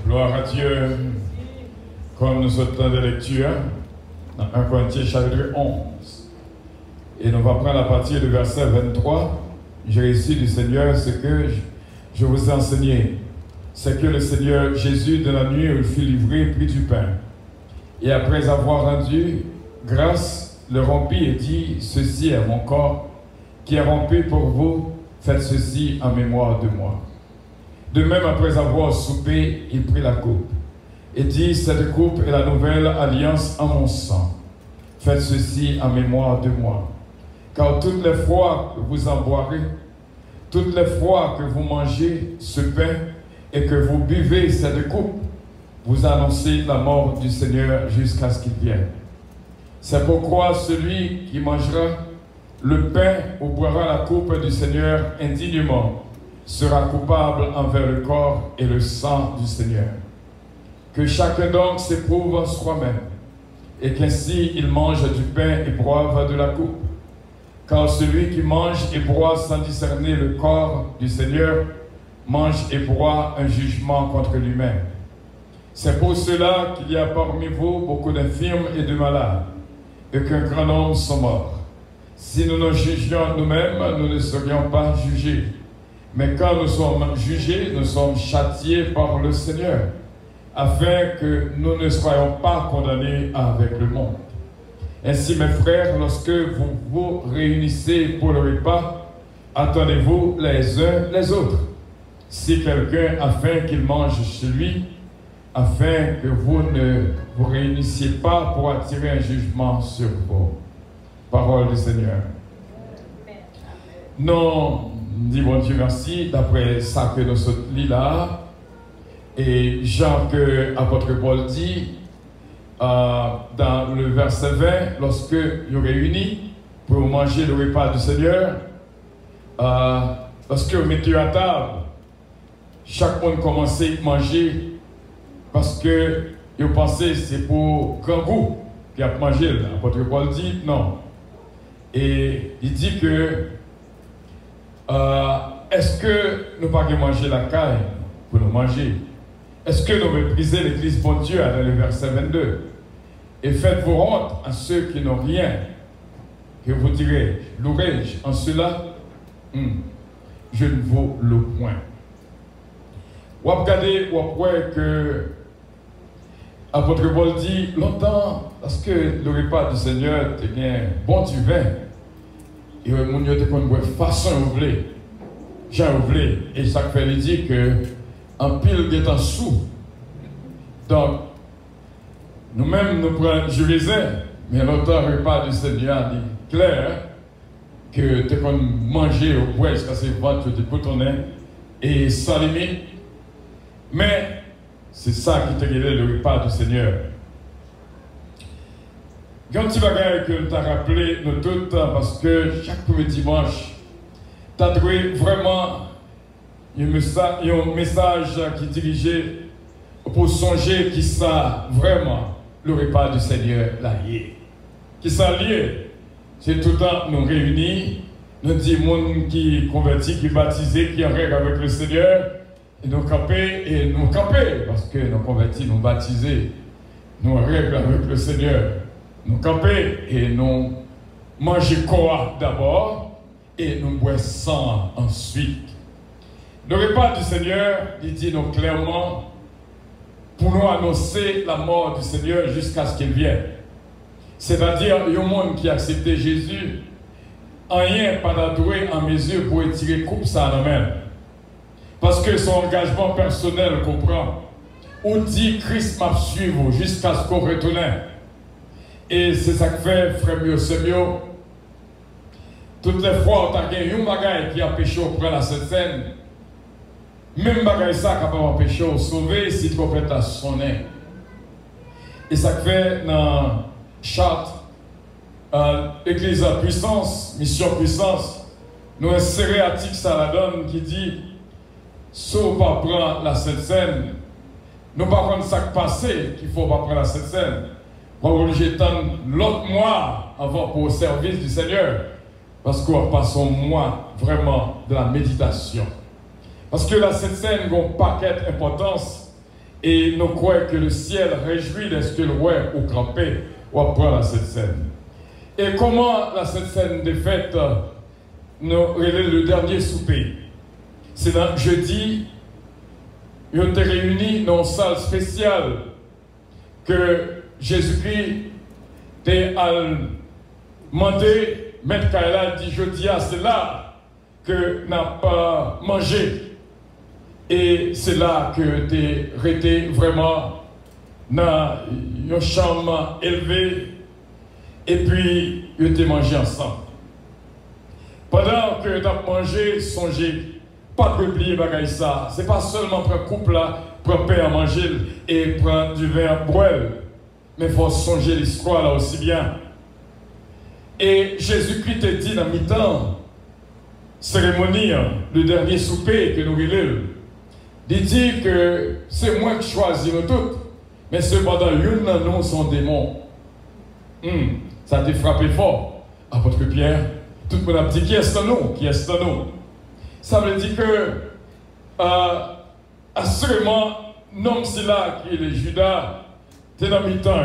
Gloire à Dieu. Comme nous sommes de lecture, dans 1 Corinthiens chapitre 11. Et nous allons prendre à partir du verset 23. J'ai reçu du Seigneur ce que je vous ai enseigné. C'est que le Seigneur Jésus, de la nuit où il fut livré, prit du pain. Et après avoir rendu grâce, le rompit et dit, ceci est mon corps, qui est rompu pour vous, faites ceci en mémoire de moi. De même, après avoir soupé, il prit la coupe et dit, cette coupe est la nouvelle alliance en mon sang. Faites ceci en mémoire de moi. Car toutes les fois que vous en boirez, toutes les fois que vous mangez ce pain et que vous buvez cette coupe, vous annoncez la mort du Seigneur jusqu'à ce qu'il vienne. C'est pourquoi celui qui mangera le pain ou boira la coupe du Seigneur indignement sera coupable envers le corps et le sang du Seigneur. Que chacun donc s'éprouve soi-même, et qu'ainsi il mange du pain et boive de la coupe. Car celui qui mange et boit sans discerner le corps du Seigneur mange et boit un jugement contre lui-même. C'est pour cela qu'il y a parmi vous beaucoup d'infirmes et de malades, et qu'un grand nombre sont morts. Si nous nous jugions nous-mêmes, nous ne serions pas jugés. Mais quand nous sommes jugés, nous sommes châtiés par le Seigneur, afin que nous ne soyons pas condamnés avec le monde. Ainsi, mes frères, lorsque vous vous réunissez pour le repas, attendez-vous les uns les autres. Si quelqu'un a faim, qu'il mange chez lui, afin que vous ne vous réunissiez pas pour attirer un jugement sur vous. Parole du Seigneur. Non, dit bon Dieu merci, d'après ça que nous sommes là, et Jean que l'apôtre Paul dit, dans le verset 20, lorsque vous réunis pour manger le repas du Seigneur, lorsque vous mettez à table, chaque monde commence à manger parce que vous pensez que c'est pour grand goût qui a mangé. L'apôtre Paul dit non. Et il dit que est-ce que nous ne pouvons pas manger la caille pour nous manger? Est-ce que nous méprisons l'Église bon Dieu dans le verset 22? Et faites-vous honte à ceux qui n'ont rien, que vous direz, louerai-je en cela? Je ne vous loue point. Vous regardez, vous voyez que l'apôtre Paul dit, longtemps, parce que le repas du Seigneur était un bon du vin, et mon Dieu était comme une façon ouvrée, j'ai ouvré, et ça fait dire que en pile de temps sous. Donc, nous-mêmes, nous prenons du raisin, mais longtemps, le repas du Seigneur dit clair que tu peux manger au bois jusqu'à ce ventre de boutonner et sans limite. Mais c'est ça qui te révèle le repas du Seigneur. Il y a un petit bagage que nous t'as rappelé nous tous, parce que chaque premier dimanche, tu as trouvé vraiment un message qui dirigeait pour songer qui ça vraiment le repas du Seigneur là. Qui ça lié. C'est tout le temps nous réunis, nous disons monde qui converti, qui baptisé, qui en règle avec le Seigneur. Et nous camper, parce que nous convertis, nous baptisés, nous règlons avec le Seigneur. Nous camper et nous manger corps d'abord et nous boire sang ensuite. Le repas du Seigneur, il dit nous clairement, pour nous annoncer la mort du Seigneur jusqu'à ce qu'il vienne. C'est-à-dire, il y a un monde qui a accepté Jésus, en rien pas d'adouer en mesure pour étirer coupe ça en même. Parce que son engagement personnel comprend. Ou dit Christ m'a suivi jusqu'à ce qu'on retourne. Et c'est ça que fait, frère mieux, c'est mieux. Toutes les fois, on a gagné un bagage qui a péché auprès de la scène. Même bagage ça qui a péché au sauver si tu complètes la sonner. Et ça fait dans charte, Église à puissance, mission puissance, nous insérons l'article ça la donne qui dit. Sauf pas prendre la Sainte Seine, nous ne pas prendre ça qui passé qu'il ne faut pas prendre la Sainte Seine. On est obligé d'attendre l'autre mois avant pour le service du Seigneur. Parce qu'on passe un mois vraiment de la méditation. Parce que la Sainte Seine a un paquet d'importance Et nous croyons que le ciel réjouit de ce que le roi ou campé ou apprend cette scène. Et comment la cette scène de fête nous relève le dernier souper? C'est dans jeudi, ils ont été réunis dans une salle spéciale que Jésus-Christ a demandé, Maître Kaila dit jeudi, c'est là que n'a pas mangé. Et c'est là que tu es resté vraiment dans une chambre élevée. Et puis, ils ont mangé ensemble. Pendant que tu as mangé, songez, pas de oublier ça. Ce n'est pas seulement pour un couple là, pour un père à manger et prendre du vin à boire. Mais il faut songer l'histoire là aussi bien. Et Jésus-Christ te dit dans mi-temps, cérémonie, le dernier souper que nous relèvons. Il dit que c'est moi qui choisis nous toutes, mais cependant, une de nous sont démons. Ça t'a frappé fort. Apôtre Pierre, tout le monde a dit qui est-ce nous? Qui est-ce nous? Ça veut dire que, assurément, non, c'est là qui est le Judas, c'est dans mi-temps.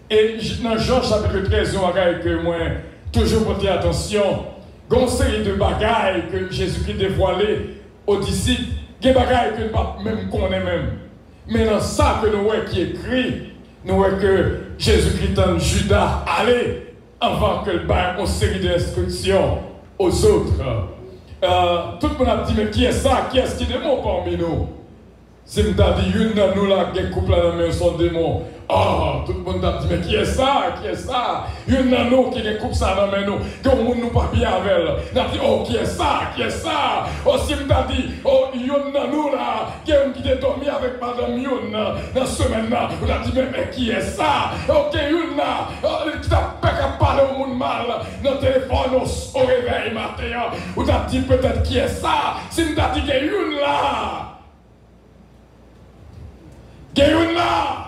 Et dans Jean chapitre 13, on a que moi, toujours porter attention, il y a une série de bagailles que Jésus-Christ dévoilé aux disciples. Il y a des bagailles que nous ne même connaissons même. Mais dans ça que nous voyons qui est écrit, nous voyons que Jésus-Christ en Judas allait avant que le bail une série d'instructions aux autres. Tout le monde a dit, mais qui est ça? Qui est-ce qui est démon parmi nous? Si nous avons dit, une de nous là, qui est couple dans la main, son démon. Oh, tout le monde a dit, mais qui est ça? Qui est ça? Une de nous qui est couple ça dans la main, nous, que le monde nous pas bien avec elle. Nous avons dit, oh, qui est ça? Qui est ça? Oh, si nous avons dit, oh, une de nous là, qui est dormi avec Madame Youn dans ce semaine là, nous avons dit, mais qui est ça? Ok, une là, qui t'a pas parler au monde mal, dans le téléphone, au réveil matin, nous avons dit peut-être qui est ça? Si nous avons dit, qu'il y a une là. Il y a une là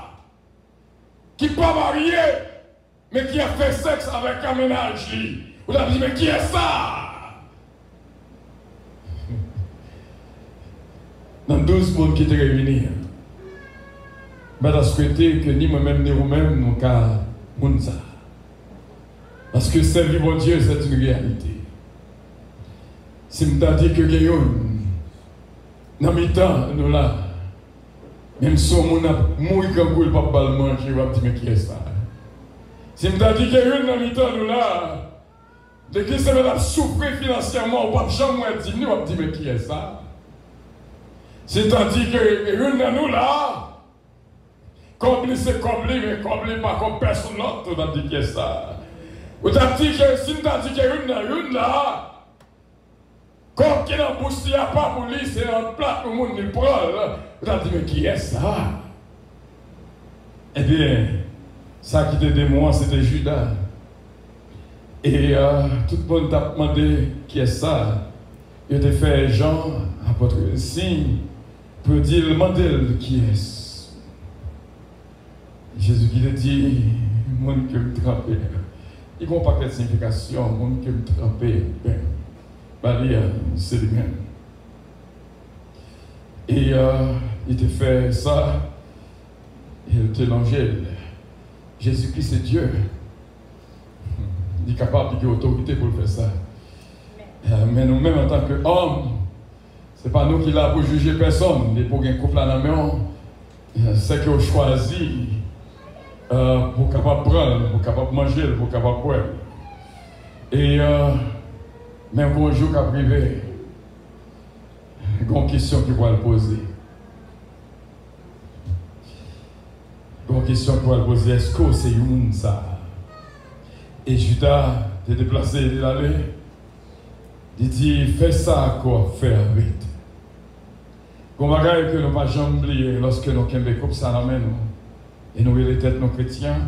qui n'est pas mariée, mais qui a fait sexe avec un ménage. Vous avez dit, mais qui est ça? Dans 12 personnes qui étaient réunis, je vais souhaiter que ni moi-même ni vous-même nous avons ça. Parce que servir mon Dieu, c'est une réalité. Si je me dis que il y a une, dans mes temps, nous là, même si on a mouru comme vous, le papa le manger, on va dire, mais qui est ça? Si je me dis qu'il y a une dans mes temps, nous là, de qui ça va souffrir financièrement, on va jamais dire, on va dire, mais qui est ça? C'est-à-dire qu'il y a une dans nous là, comblé c'est comblé, mais comblé pas comme personne d'autre, on va dire qui est ça? Ou t'as dit que si tu as dit qu'il y a une là, comme qui est dans la bouche, il n'y a pas pour lui, c'est un plat que le monde ne prend. Vous avez dit, mais qui est ça? Eh bien, ça qui était démon, c'était Judas. Et tout le monde t'a demandé qui est ça. Il a fait Jean, apôtre, signe, pour dire, demandez qui est-ce. Jésus qui a dit, le monde qui me trempe. Il n'y a pas de signification, le monde qui me trempe. C'est le même. Et il te fait ça, il te l'angèle. Jésus-Christ c'est Dieu. Il est capable de autorité pour faire ça. Mais nous-mêmes en tant qu'hommes, ce n'est pas nous qui sommes là pour juger personne, mais pour un couple à la main, c'est qu'on choisit pour capable prendre, pour capable manger, pour capable boire. Et même pour un jour qu'à privé, il y a une question qu'il va le poser. Il y a une question qu'il va le poser. Est-ce que c'est une ça? Et Judas s'est déplacé, il est allé. Il dit, fais ça quoi faire vite. Comme bagaille que nous ne pas jamais oublier lorsque nous avons des coupes ça dans nous et nous les têtes nos chrétiens.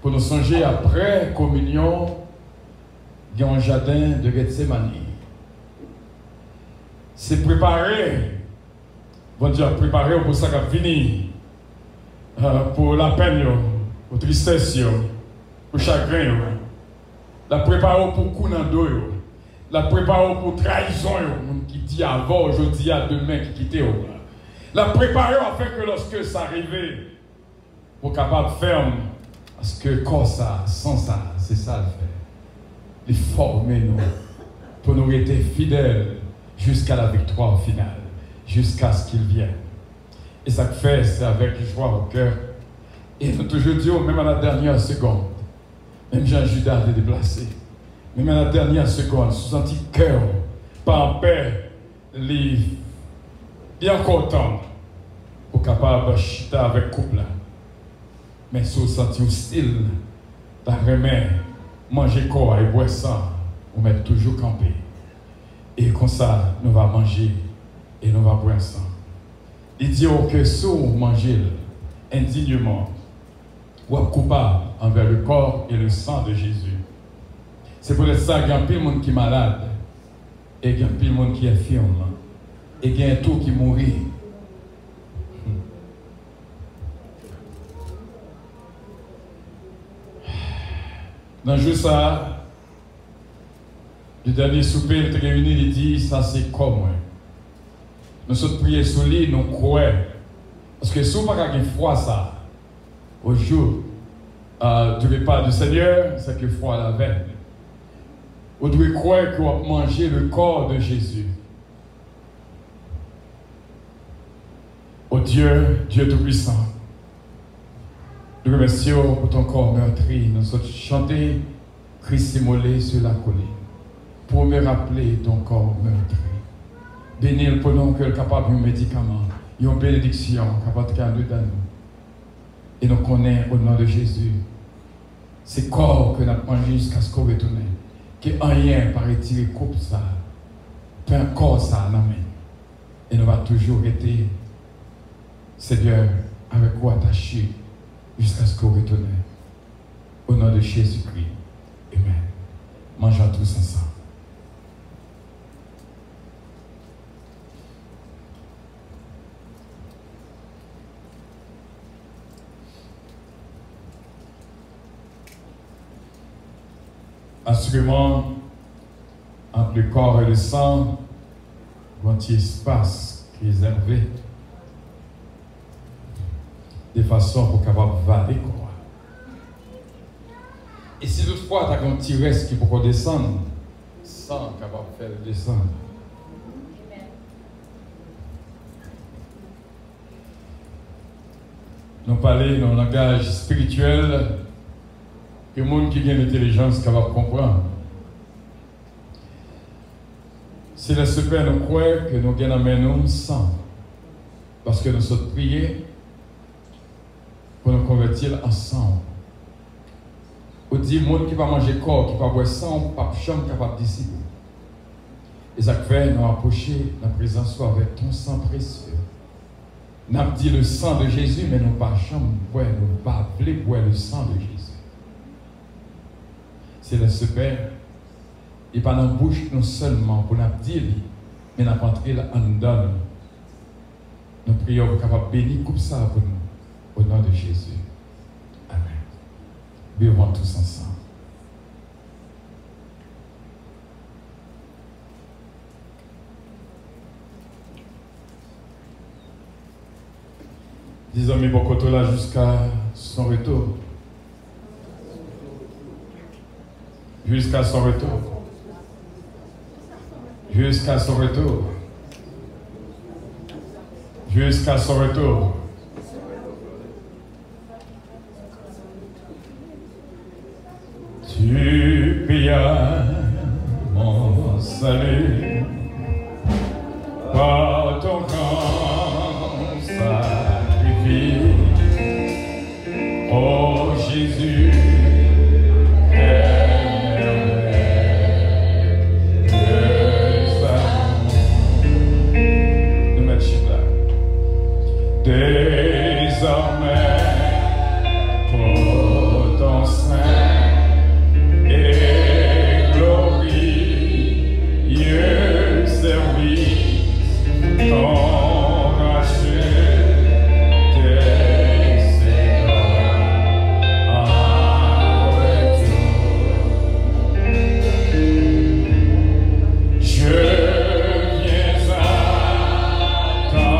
Pour nous songer après communion, il y a un jardin de Gethsemane. C'est préparé, bon Dieu, préparé pour ça qui fini, pour la peine, pour la tristesse, pour le chagrin. La préparé pour coup dans dos, la préparé pour trahison, qui dit avant, aujourd'hui, à demain, qui quitte. La préparer afin que lorsque ça arrive, pour capable ferme, parce que quand ça, sans ça, c'est ça le fait. Les former nous, pour nous rester fidèles jusqu'à la victoire finale, jusqu'à ce qu'il vienne. Et ça que fait, c'est avec joie au cœur. Et nous toujours dire, même à la dernière seconde, même Jean-Judas était déplacé, même à la dernière seconde, sous un petit cœur, pas en paix, bien content, pour capable de chiter avec couple. Mais si vous sentez hostile, t'as remis, manger quoi et boire ça, vous mettez toujours campé. Et comme ça, nous allons manger et nous allons boire ça. Il dit que si vous mangez indignement, vous êtes coupable envers le corps et le sang de Jésus. C'est pour ça qu'il y a plein de monde qui est malade, et il y a plein de monde qui est infirme, et il y a tout qui mourit. Dans le jour ça, le dernier souper, il était réuni, il dit, ça c'est comme moi. Nous sommes priés sur lui, nous croyons. Parce que si vous n'avez pas foi ça, au jour du repas du Seigneur, c'est que foi la veine. Vous devez croire que vous avez mangé le corps de Jésus. Oh Dieu, Dieu Tout-Puissant, nous remercions pour ton corps meurtri. Nous sommes chantés Christ immolé sur la colline pour me rappeler ton corps meurtri. Bénis pour nous que le capable de médicament, une bénédiction capable de faire dans nous. Et nous connaissons au nom de Jésus ces corps que nous avons mangé jusqu'à ce qu'on retourne. Que rien par retirer coupe ça, peu un corps ça non mais. Et nous va toujours être Seigneur avec vous attachés jusqu'à ce qu'on retourne. Au nom de Jésus-Christ. Amen. Mangeons tous ensemble. Assurément, entre le corps et le sang, un petit espace réservé de façon pour capable valer quoi. Et si toutefois tu as un petit reste qui peut descendre, sans capable de faire descendre. Nous parlons dans le langage spirituel. Que le monde qui a l'intelligence capable de comprendre. C'est le super nous croire que nous gagnons nous sang. Parce que nous sommes priés pour nous convertir ensemble. On dit, le monde qui va manger corps, qui va boire sang, pas chambre capable d'ici. Et ça fait nous approcher la présence avec ton sang précieux. Nous avons dit le sang de Jésus, mais nous pas chambre boire, nous pas boire le sang de Jésus. C'est le super. Et pas dans la bouche non seulement pour nous dire, mais nous entrer en dedans. Nous prions pour capable bénir comme ça pour nous. Au nom de Jésus. Amen. Buvons tous ensemble. Disons mes bocotos là jusqu'à son retour. Jusqu'à son retour. Jusqu'à son retour. Jusqu'à son retour. Tu payas mon salut par ton grand sacrifice. Oh Jésus. Désormais, pour ton saint et glorieux service, ton rachet t'excédera en retour. Je viens à ton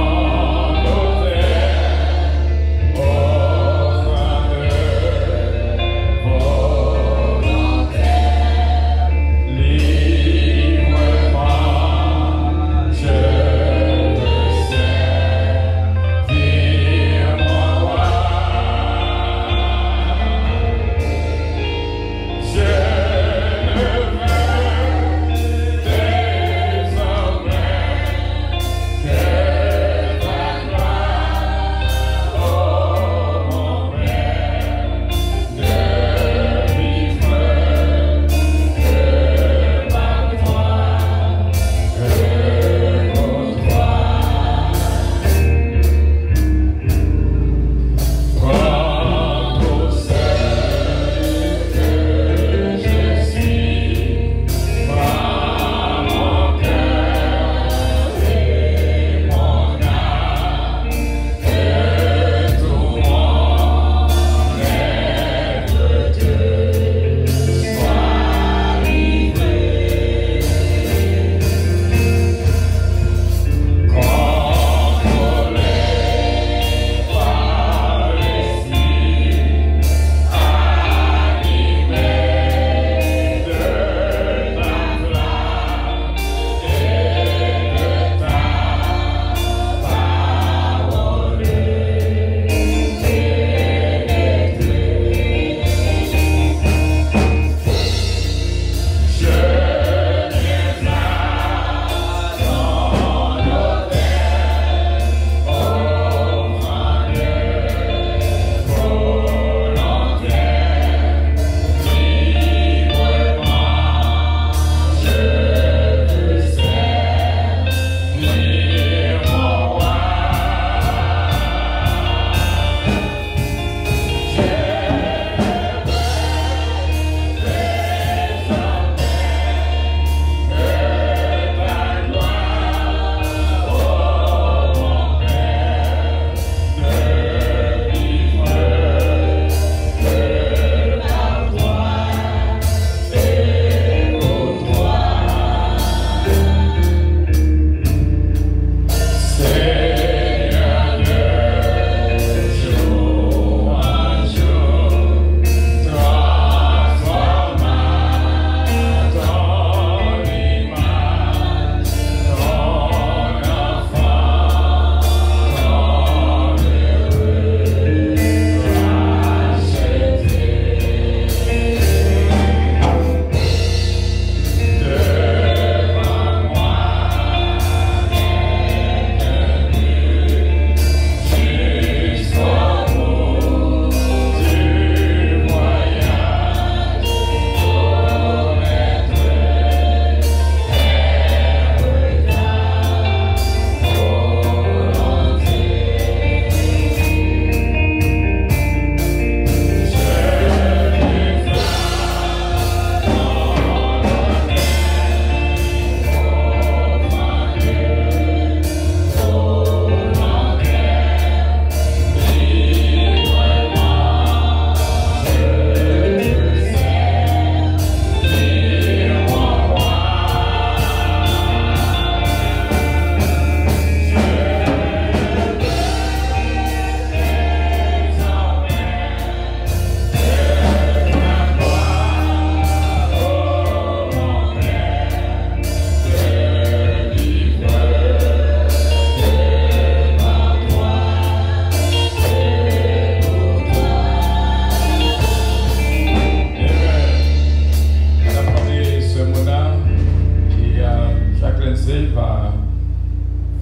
intéressé par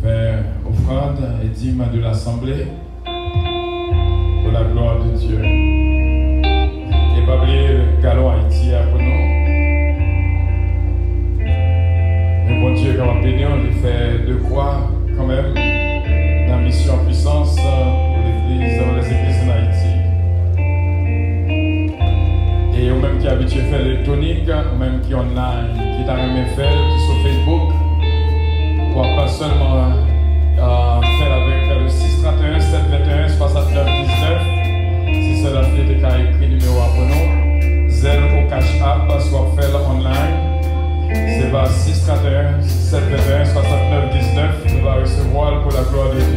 faire offrande et dîme de l'Assemblée pour la gloire de Dieu. Et pas oublier le galon Haïti pour nous. Mais bon Dieu, quand on bénit, on fait de quoi quand même dans la mission en puissance pour les églises en Haïti. Et ou même qui est habitué à faire l'électronique, ou même qui online, qui est arrivé faire, qui sur Facebook, ou pas seulement faire avec le 631 721 69 19. Si c'est la fille qui a écrit le numéro pour nous, zèle au cash app, soit fait online. C'est par 631 721 69 19. Tu vas recevoir pour la gloire de Dieu.